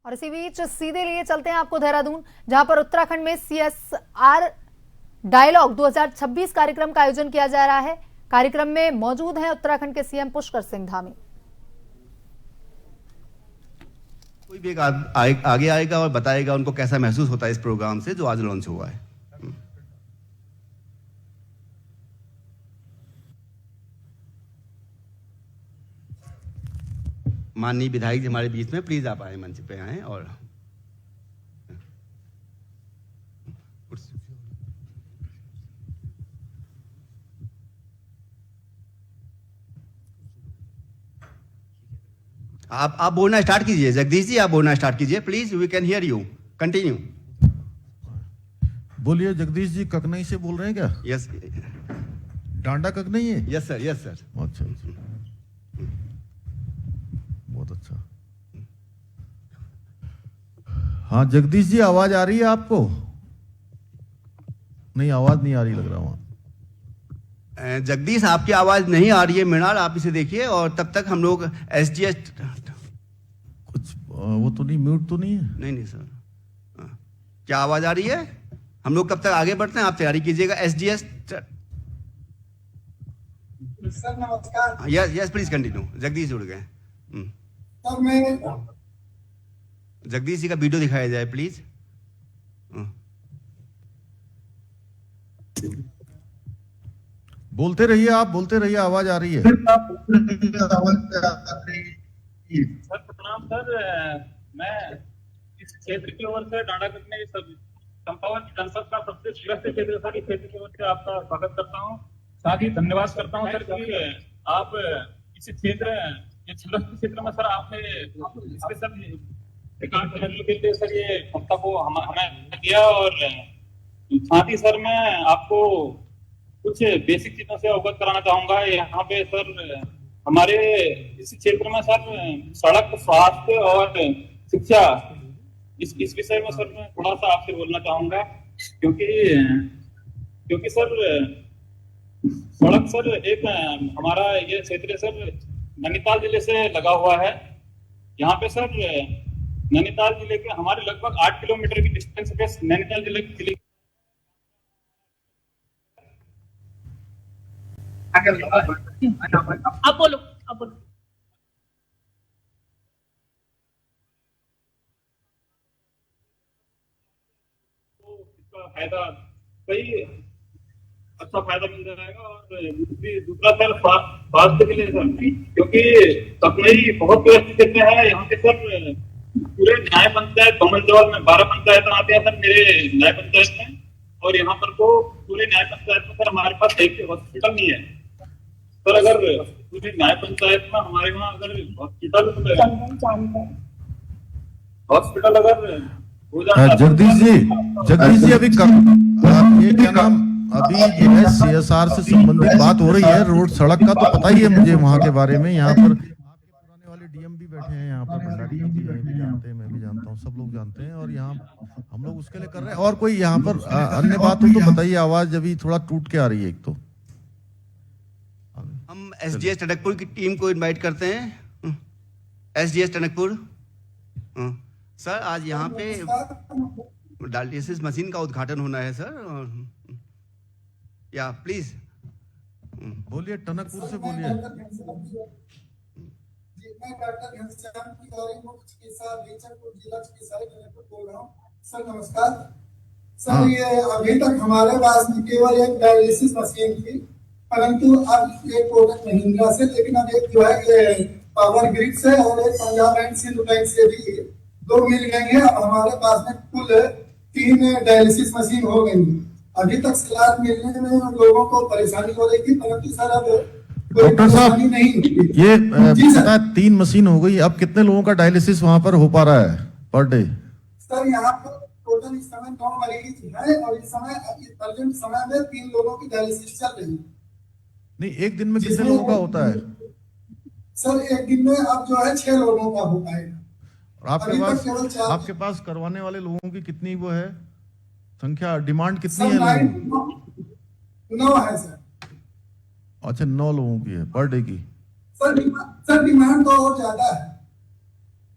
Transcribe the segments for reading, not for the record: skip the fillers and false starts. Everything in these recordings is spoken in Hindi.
और इसी बीच सीधे लिए चलते हैं आपको देहरादून, जहां पर उत्तराखंड में CSR डायलॉग 2026 कार्यक्रम का आयोजन किया जा रहा है। कार्यक्रम में मौजूद हैं उत्तराखंड के CM पुष्कर सिंह धामी। कोई भी आगे आएगा और बताएगा उनको कैसा महसूस होता है इस प्रोग्राम से जो आज लॉन्च हुआ है। माननीय विधायक जी हमारे बीच में, प्लीज आप आए, मंच पे आए और आप बोलना स्टार्ट कीजिए। जगदीश जी आप बोलना स्टार्ट कीजिए please, we can hear you, continue. बोलिए। जगदीश जी ककनई से बोल रहे हैं क्या? यस। डांडा ककनई है? Yes sir, yes sir. अच्छा अच्छा, बहुत अच्छा। हाँ जगदीश जी, आवाज आ रही है आपको? नहीं, आवाज नहीं आ रही लग रहा वहां। जगदीश आपकी आवाज नहीं आ रही है। मृणाल आप इसे देखिए और तब तक हम लोग SGS कुछ वो तो नहीं, म्यूट तो नहीं है? नहीं सर। क्या आवाज आ रही है? हम लोग कब तक आगे बढ़ते हैं, आप तैयारी कीजिएगा। SGS सर नमस्कार। Yes please continue. जगदीश जुड़ गए। सर मैं जगदीश जी का वीडियो दिखाया जाए प्लीज। बोलते रहिए, आप बोलते रहिए, आवाज आ रही है। सर प्रणाम सर। मैं इस क्षेत्र की ओर से डांडा कटने चंपावत जनपद का सबसे श्रेष्ठ क्षेत्र सर, इस क्षेत्र की ओर से आपका स्वागत करता हूँ। साथ ही धन्यवाद करता हूँ सर कि आप इस क्षेत्र में सर आपने स्पेशल के लिए सर ये ममता को हमें दिया। और साथ ही सर मैं आपको कुछ बेसिक चीजों से अवगत कराना चाहूंगा। यहाँ पे सर हमारे इस क्षेत्र में सर सड़क, स्वास्थ्य और शिक्षा, इस विषय में सर मैं थोड़ा सा आपसे बोलना चाहूंगा, क्योंकि सर सड़क सर एक हमारा ये क्षेत्र सर नैनीताल जिले से लगा हुआ है। यहाँ पे सर नैनीताल जिले के हमारे लगभग 8 किलोमीटर की डिस्टेंस पे नैनीताल जिले आप बोलो। इसका फायदा कई अच्छा फायदा मिल जाएगा। और दूसरा सर स्वास्थ्य के लिए सर, क्योंकि ककनई बहुत व्यस्त क्षेत्र है। यहाँ पे सर पूरे न्याय पंचायत बमनजौल में 12 पंचायत आते हैं सर मेरे न्याय पंचायत में। और यहाँ पर तो पूरे न्याय पंचायत में सर हमारे पास एक हॉस्पिटल नहीं है सर। अगर पूरी न्याय पंचायत में हमारे वहाँ अगर हॉस्पिटल अगर हो जाता। जगदीश जी अभी ये क्या नाम, अभी ये है CSR से संबंधित बात हो रही है। रोड सड़क का तो पता ही है मुझे वहाँ के बारे में। यहाँ पर आपके पुराने वाले DM भी बैठे हैं यहाँ पर, भंडारी जी भी जानते हैं, मैं भी जानता हूँ, सब लोग जानते हैं। और यहाँ हम लोग उसके लिए कर रहे हैं। और कोई यहाँ पर अन्य बात हो तो बताइए। आवाज अभी थोड़ा टूट के आ रही है एक तो। हम SGS टनकपुर की टीम को इनवाइट करते हैं। SGS टनकपुर सर, आज यहाँ पे डायलिसिस मशीन का उद्घाटन होना है सर। या प्लीज बोलिए, टनकपुर से बोलिए। मैं डॉक्टर घनश्याम तिवारी, मुख्य चिकित्सा अधीक्षक जिला चिकित्सालय टनकपुर बोल रहा हूँ। सर नमस्कार। सर ये अभी तक हमारे पास में केवल एक डायलिसिस मशीन थी, परंतु अब एक प्रोडक्ट महिंद्रा से, लेकिन अब एक जो है पावर ग्रिड से और एक पंजाब एंड सिंध बैंक से भी 2 मिल गए हैं। अब हमारे पास में कुल 3 डायलिसिस मशीन हो गई। अभी तक सलाह मिलने में लोगों को परेशानी हो रही थी, परंतु सर अब डॉक्टर साहब नहीं। ये पता है 3 मशीन हो गई। अब कितने लोगों का डायलिसिस वहां पर हो पा रहा है पर डे? सर यहाँ पर टोटल इस समय 9 मरीज है और इस समय प्रेजेंट समय में 3 लोगों की डायलिसिस चल रही है। नहीं, एक दिन में कितने लोगों का होता है? सर एक दिन में अब जो है 6 लोगों का हो पाएगा। और आपके पास करवाने वाले लोगों की कितनी वो है संख्या, डिमांड कितनी है? 9 है सर। अच्छा, 9 लोगों की है पर डे की। सर डिमांड तो और ज्यादा है।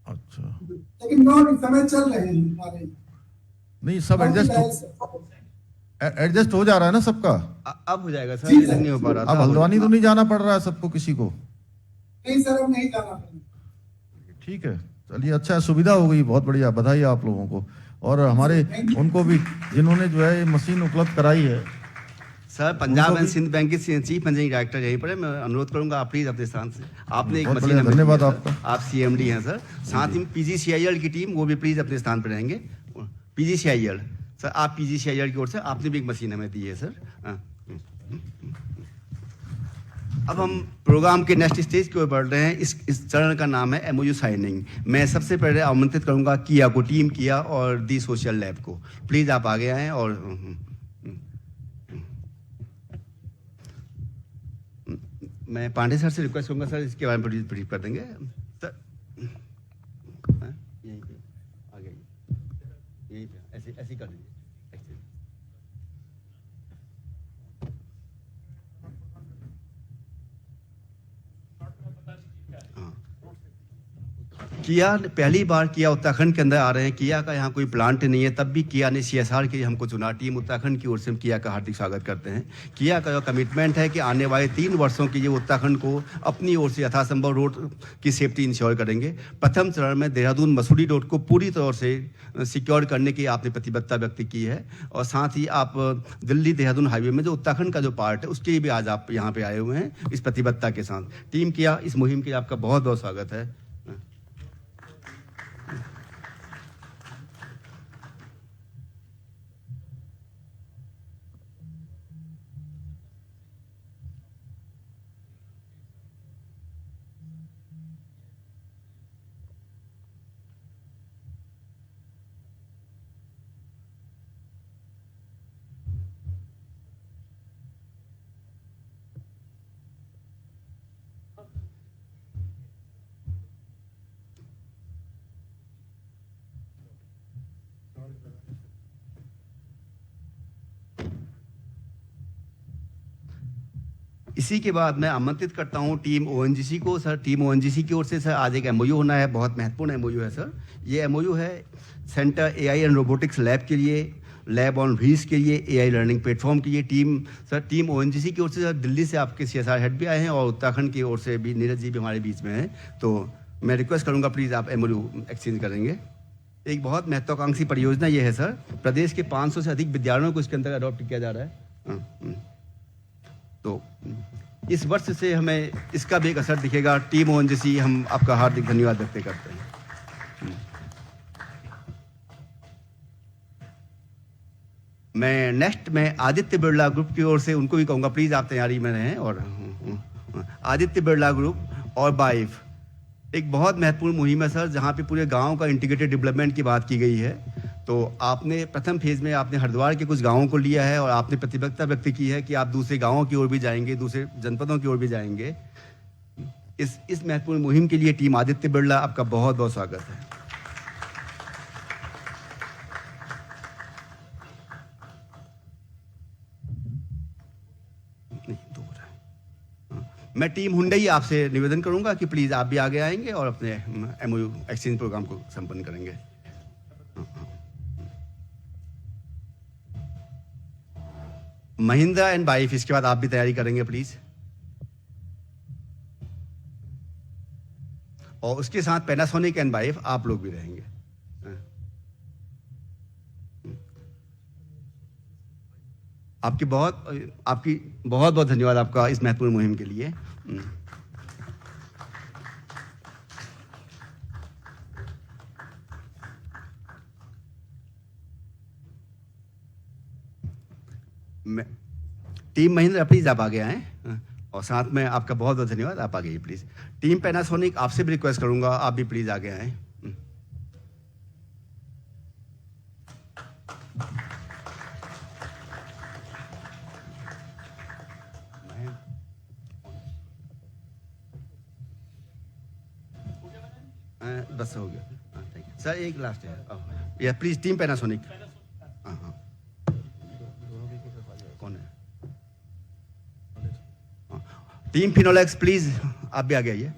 अच्छा। अच्छा, लेकिन नॉट इस समय चल रहे हैं हमारे। नहीं सब एडजस्ट हो जा रहा है ना सबका। अब हो जाएगा सर, जी सर। नहीं हो पा रहा अब था। हल्द्वानी तो नहीं जाना पड़ रहा है सबको किसी को। नहीं सर, अब नहीं जाना पड़ेगा। ठीक है, चलिए अच्छा है, सुविधा हो गई, बहुत बढ़िया, बधाई आप लोगों को और हमारे उनको भी जिन्होंने जो है ये मशीन उपलब्ध कराई है। Sir Punjab and Sind bank के चीफ मैनेजिंग डायरेक्टर यहीं पर है, मैं अनुरोध करूंगा आप प्लीज अपने स्थान से, आपने एक बहुत मशीन बढ़िया, हमें दी है, धन्यवाद सर। आपका। आप सीएमडी हैं सर, साथ ही पीजीसीआईएल की टीम वो भी प्लीज अपने स्थान पर रहेंगे। पीजीसीआईएल सर, आप पीजीसीआईएल की ओर से आपने भी एक मशीन हमें दी है सर। अब हम प्रोग्राम के नेक्स्ट स्टेज की ओर बढ़ रहे हैं। इस चरण का नाम है एमओयू साइनिंग। मैं सबसे पहले आमंत्रित करूंगा किया को, टीम किया और दी सोशल लैब को, प्लीज आप आगे आएं और मैं पांडे सर से रिक्वेस्ट करूंगा सर इसके बारे में ब्रीफ कर देंगे सर। यहीं पे आगे, यहीं पे ऐसे ऐसे कर दीजिए। किया पहली बार किया उत्तराखंड के अंदर आ रहे हैं। किया का यहाँ कोई प्लांट नहीं है, तब भी किया ने सीएसआर के लिए हमको चुना। टीम उत्तराखंड की ओर से हम किया का हार्दिक स्वागत करते हैं। किया का जो कमिटमेंट है कि आने वाले 3 वर्षों के लिए उत्तराखंड को अपनी ओर से यथासंभव रोड की सेफ्टी इंश्योर करेंगे। प्रथम चरण में देहरादून मसूरी रोड को पूरी तौर से सिक्योर करने की आपने प्रतिबद्धता व्यक्त की है और साथ ही आप दिल्ली देहरादून हाईवे में जो उत्तराखंड का जो पार्ट है उसके लिए भी आज आप यहाँ पे आए हुए हैं इस प्रतिबद्धता के साथ। टीम किया इस मुहिम के लिए आपका बहुत बहुत स्वागत है। इसी के बाद मैं आमंत्रित करता हूं टीम ओएनजीसी को। सर टीम ओएनजीसी की ओर से सर आज एक एमओयू होना है, बहुत महत्वपूर्ण एमओयू है सर। ये एमओयू है centre AI and robotics lab के लिए, लैब ऑन व्हील्स के लिए, एआई लर्निंग प्लेटफॉर्म के लिए। टीम ओएनजीसी की ओर से सर दिल्ली से आपके सीएसआर हेड भी आए हैं और उत्तराखंड की ओर से भी नीरज जी भी हमारे बीच में हैं। तो मैं रिक्वेस्ट करूँगा प्लीज़ आप एमओयू एक्सचेंज करेंगे। एक बहुत महत्वाकांक्षी परियोजना ये है सर, प्रदेश के 500 से अधिक विद्यालयों को इसके अंदर अडॉप्ट किया जा रहा है। तो इस वर्ष से हमें इसका भी एक असर दिखेगा। टीम ओएनजीसी हम आपका हार्दिक धन्यवाद व्यक्त करते हैं। मैं नेक्स्ट में आदित्य बिरला ग्रुप की ओर से उनको भी कहूँगा प्लीज आप तैयारी में रहें। और आदित्य बिरला ग्रुप और बाइफ एक बहुत महत्वपूर्ण मुहिम है सर, जहाँ पे पूरे गांव का इंटीग्रेटेड डेवलपमेंट की बात की गई है। तो आपने प्रथम फेज में आपने हरिद्वार के कुछ गांवों को लिया है और आपने प्रतिबद्धता व्यक्त की है कि आप दूसरे गांवों की ओर भी जाएंगे, दूसरे जनपदों की ओर भी जाएंगे। इस महत्वपूर्ण मुहिम के लिए टीम आदित्य बिरला आपका बहुत बहुत स्वागत है। मैं टीम हुंडई आपसे निवेदन करूंगा कि प्लीज आप भी आगे आएंगे और अपने एमओयू एक्सचेंज प्रोग्राम को संपन्न करेंगे। महिंद्रा एंड बाइफ इसके बाद आप भी तैयारी करेंगे प्लीज। और उसके साथ पैनासोनिक एंड बाइफ आप लोग भी रहेंगे। आपकी बहुत बहुत धन्यवाद आपका इस महत्वपूर्ण मुहिम के लिए। टीम महिंद्रा प्लीज आप आगे आए और साथ में आपका बहुत बहुत धन्यवाद, आप आगे प्लीज। टीम पैनासोनिक आपसे भी रिक्वेस्ट करूंगा आप भी प्लीज आगे आए। बस हो गया सर, एक लास्ट है या प्लीज टीम पैनासोनिक। हाँ कौन है? टीम फिनोलेक्स प्लीज आप भी आगे आइए।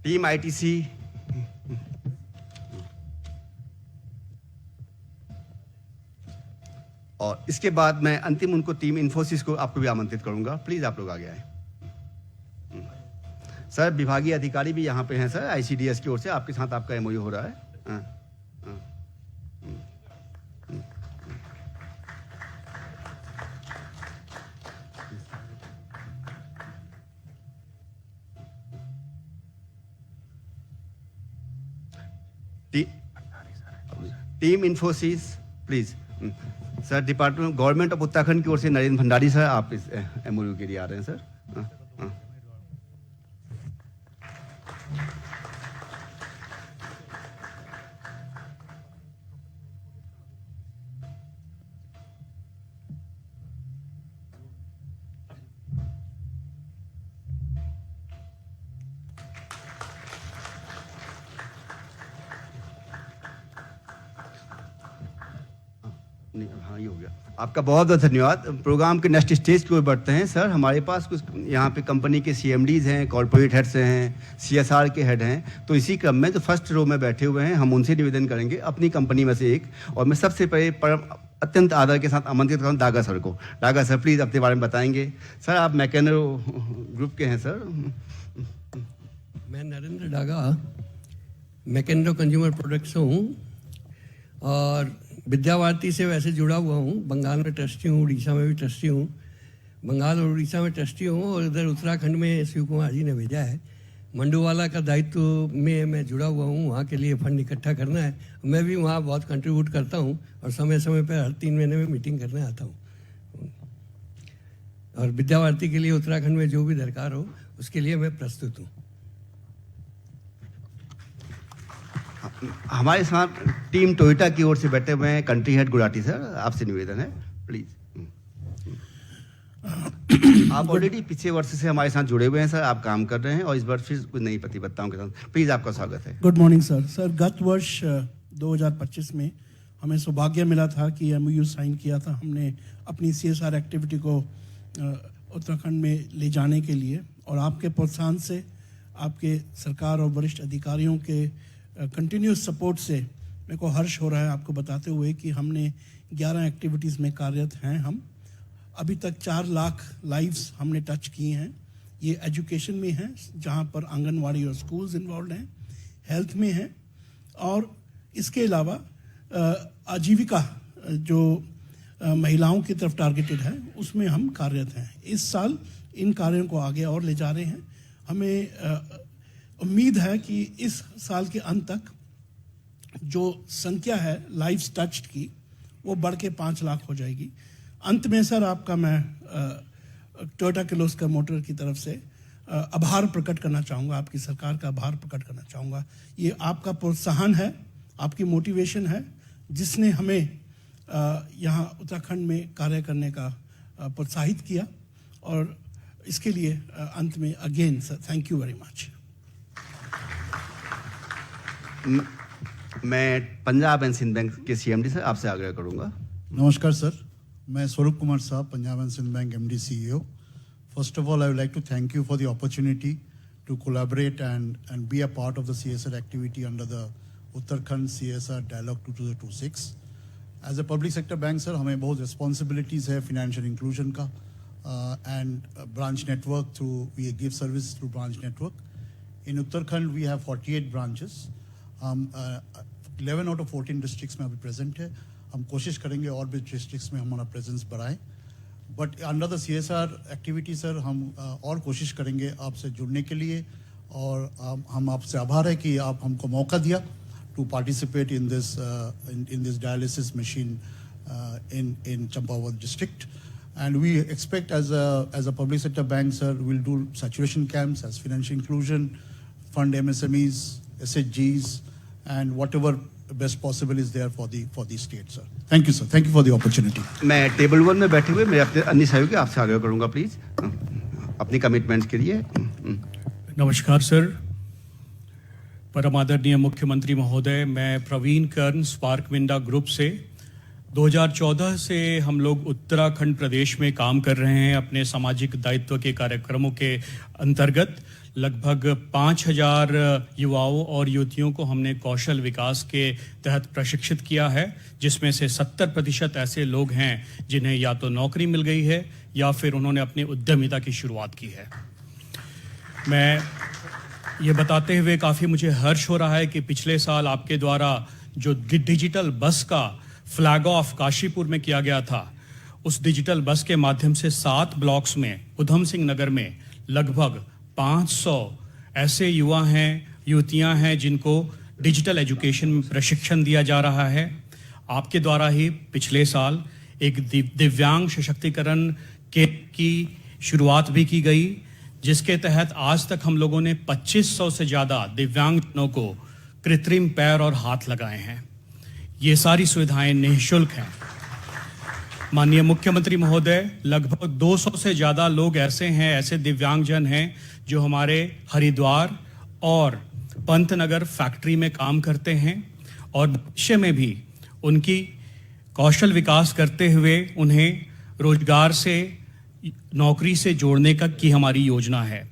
टीम आईटीसी, और इसके बाद मैं अंतिम उनको टीम इन्फोसिस को आपको भी आमंत्रित करूंगा। प्लीज आप लोग आगे आए। सर विभागीय अधिकारी भी यहाँ पे हैं सर, आईसीडीएस की ओर से आपके साथ आपका एमओयू हो रहा है। Team Infosys please. Sir department government of Uttarakhand की ओर से नरेंद्र भंडारी सर आप इस एमओयू के लिए आ रहे हैं सर। हाँ ये हो गया। आपका बहुत बहुत धन्यवाद। प्रोग्राम के नेक्स्ट स्टेज की ओर बढ़ते हैं सर। हमारे पास कुछ यहाँ पे कंपनी के सीएमडीज हैं, कॉर्पोरेट हेड्स हैं, सीएसआर के हेड हैं। तो इसी क्रम में जो फर्स्ट रो में बैठे हुए हैं हम उनसे निवेदन करेंगे अपनी कंपनी में से एक, और मैं सबसे पहले अत्यंत आदर के साथ आमंत्रित करूँ डागा सर को। डागा सर प्लीज अपने बारे में बताएंगे। सर आप मैकेनो ग्रुप के हैं सर। मैं Narendra Daga mechano consumer products हूँ और विद्या भारती से वैसे जुड़ा हुआ हूँ। बंगाल में ट्रस्टी हूँ, उड़ीसा में भी ट्रस्टी हूँ। बंगाल और उड़ीसा में ट्रस्टी हूँ और इधर उत्तराखंड में शिव कुमार जी ने भेजा है। मंडूवाला का दायित्व में मैं जुड़ा हुआ हूँ, वहाँ के लिए फंड इकट्ठा करना है। मैं भी वहाँ बहुत कंट्रीब्यूट करता हूँ और समय समय पर हर 3 महीने में मीटिंग करने आता हूँ। और विद्या भारती के लिए उत्तराखंड में जो भी दरकार हो उसके लिए मैं प्रस्तुत हूँ। हमारे साथ टीम टोयोटा की ओर से बैठे हुए हैं कंट्री हेड गुलाटी सर, आपसे निवेदन है प्लीज। आप ऑलरेडी पिछले वर्ष से हमारे साथ जुड़े हुए हैं सर, आप काम कर रहे हैं और इस बार फिर कुछ नई प्रतिबद्धताओं के साथ प्लीज आपका स्वागत है। Good morning sir. सर गत वर्ष 2025 में हमें सौभाग्य मिला था कि एमओयू साइन किया था हमने अपनी सीएसआर एक्टिविटी को उत्तराखंड में ले जाने के लिए, और आपके प्रोत्साहन से, आपके सरकार और वरिष्ठ अधिकारियों के कंटिन्यूस सपोर्ट से मेरे को हर्ष हो रहा है आपको बताते हुए कि हमने 11 एक्टिविटीज़ में कार्यरत हैं। हम अभी तक 4 लाख लाइव्स हमने टच किए हैं। ये एजुकेशन में हैं जहाँ पर आंगनवाड़ी और स्कूल्स इन्वॉल्व हैं, हेल्थ में हैं, और इसके अलावा आजीविका जो महिलाओं की तरफ टारगेटेड है उसमें हम कार्यरत हैं। इस साल इन कार्यों को आगे और ले जा रहे हैं। हमें उम्मीद है कि इस साल के अंत तक जो संख्या है लाइव्स टच्ड की वो बढ़ के 5 लाख हो जाएगी। अंत में सर आपका मैं टोयोटा किर्लोस्कर मोटर की तरफ से आभार प्रकट करना चाहूँगा, आपकी सरकार का आभार प्रकट करना चाहूँगा। ये आपका प्रोत्साहन है, आपकी मोटिवेशन है जिसने हमें यहाँ उत्तराखंड में कार्य करने का प्रोत्साहित किया, और इसके लिए अंत में again sir thank you very much. मैं पंजाब एंड सिंध बैंक के सीएमडी सर आपसे आग्रह करूंगा। नमस्कार सर, मैं स्वरूप कुमार साहब, Punjab and Sind bank MD CEO। First of all, I would like to thank you for the opportunity to collaborate and be a part of the CSR activity under the Uttarakhand CSR Dialogue 2026. As a public sector bank sir, हमें बहुत responsibilities है financial inclusion का and branch network through, we give service through branch network. In Uttarakhand we have 48 branches. 11 out of 14 districts में अभी present है। हम कोशिश करेंगे और भी districts में हमारा presence बढ़ाएं। But under the CSR activity sir हम और कोशिश करेंगे आपसे जुड़ने के लिए, और हम आपसे आभार है कि आप हमको मौका दिया to participate in this dialysis machine in Champawat district. And we expect as a public sector bank sir, we'll do saturation camps as financial inclusion, fund MSMEs, SHGs, and whatever best possible is there for the state sir. Thank you sir, thank you for the opportunity. मैं टेबल 1 में बैठे हुए मेरे अपने अन्य सहयोगी आपसे आग्रह करूंगा प्लीज अपनी कमिटमेंट्स के लिए। नमस्कार सर, परम आदरणीय मुख्यमंत्री महोदय, मैं प्रवीण कर्ण स्पार्क विंडा ग्रुप से 2014 से हम लोग उत्तराखंड प्रदेश में काम कर रहे हैं अपने सामाजिक दायित्व के कार्यक्रमों के अंतर्गत। लगभग 5000 युवाओं और युवतियों को हमने कौशल विकास के तहत प्रशिक्षित किया है, जिसमें से 70% ऐसे लोग हैं जिन्हें या तो नौकरी मिल गई है या फिर उन्होंने अपनी उद्यमिता की शुरुआत की है। मैं ये बताते हुए काफ़ी मुझे हर्ष हो रहा है कि पिछले साल आपके द्वारा जो डिजिटल बस का फ्लैग ऑफ काशीपुर में किया गया था, उस डिजिटल बस के माध्यम से 7 ब्लॉक्स में उधम सिंह नगर में लगभग 500 ऐसे युवा हैं, युवतियां हैं जिनको डिजिटल एजुकेशन में प्रशिक्षण दिया जा रहा है। आपके द्वारा ही पिछले साल एक दिव्यांग सशक्तिकरण की शुरुआत भी की गई, जिसके तहत आज तक हम लोगों ने 2500 से ज़्यादा दिव्यांगजनों को कृत्रिम पैर और हाथ लगाए हैं। ये सारी सुविधाएं निःशुल्क हैं। माननीय मुख्यमंत्री महोदय, लगभग 200 से ज़्यादा लोग ऐसे दिव्यांगजन हैं जो हमारे हरिद्वार और पंतनगर फैक्ट्री में काम करते हैं और भविष्य में भी उनकी कौशल विकास करते हुए उन्हें रोजगार से, नौकरी से जोड़ने की हमारी योजना है।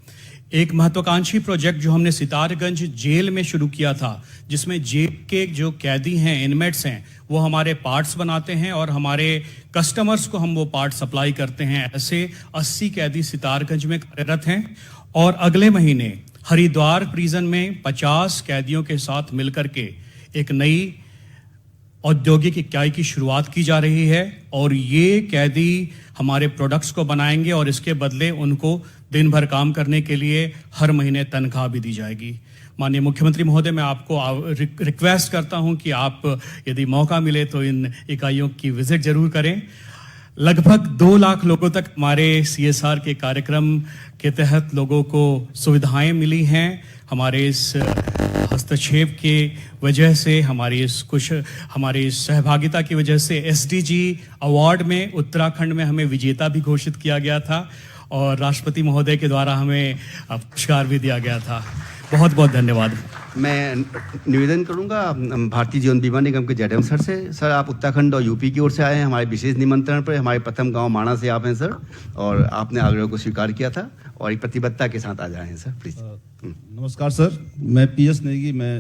एक महत्वाकांक्षी प्रोजेक्ट जो हमने सितारगंज जेल में शुरू किया था, जिसमें जेल के जो कैदी हैं, इनमेट्स हैं, वो हमारे पार्ट्स बनाते हैं और हमारे कस्टमर्स को हम वो पार्ट सप्लाई करते हैं। ऐसे 80 कैदी सितारगंज में कार्यरत हैं और अगले महीने हरिद्वार प्रिजन में 50 कैदियों के साथ मिलकर के एक नई औद्योगिक इकाई की शुरुआत की जा रही है और ये कैदी हमारे प्रोडक्ट्स को बनाएंगे और इसके बदले उनको दिन भर काम करने के लिए हर महीने तनख्वाह भी दी जाएगी। माननीय मुख्यमंत्री महोदय, मैं आपको रिक्वेस्ट करता हूं कि आप यदि मौका मिले तो इन इकाइयों की विजिट जरूर करें। लगभग 2 लाख लोगों तक हमारे CSR के कार्यक्रम के तहत लोगों को सुविधाएं मिली हैं। हमारे इस हस्तक्षेप के वजह से, हमारी इस सहभागिता की वजह से SDG अवार्ड में उत्तराखंड में हमें विजेता भी घोषित किया गया था और राष्ट्रपति महोदय के द्वारा हमें पुरस्कार भी दिया गया था। बहुत बहुत धन्यवाद। मैं निवेदन करूंगा भारतीय जीवन बीमा निगम के JM सर से। सर, आप उत्तराखंड और यूपी की ओर से आए हैं हमारे विशेष निमंत्रण पर। हमारे प्रथम गांव माणा से आप हैं सर, और आपने आग्रह को स्वीकार किया था और एक प्रतिबद्धता के साथ आ जाए हैं सर, प्लीज। नमस्कार सर, मैं PS नेगी, मैं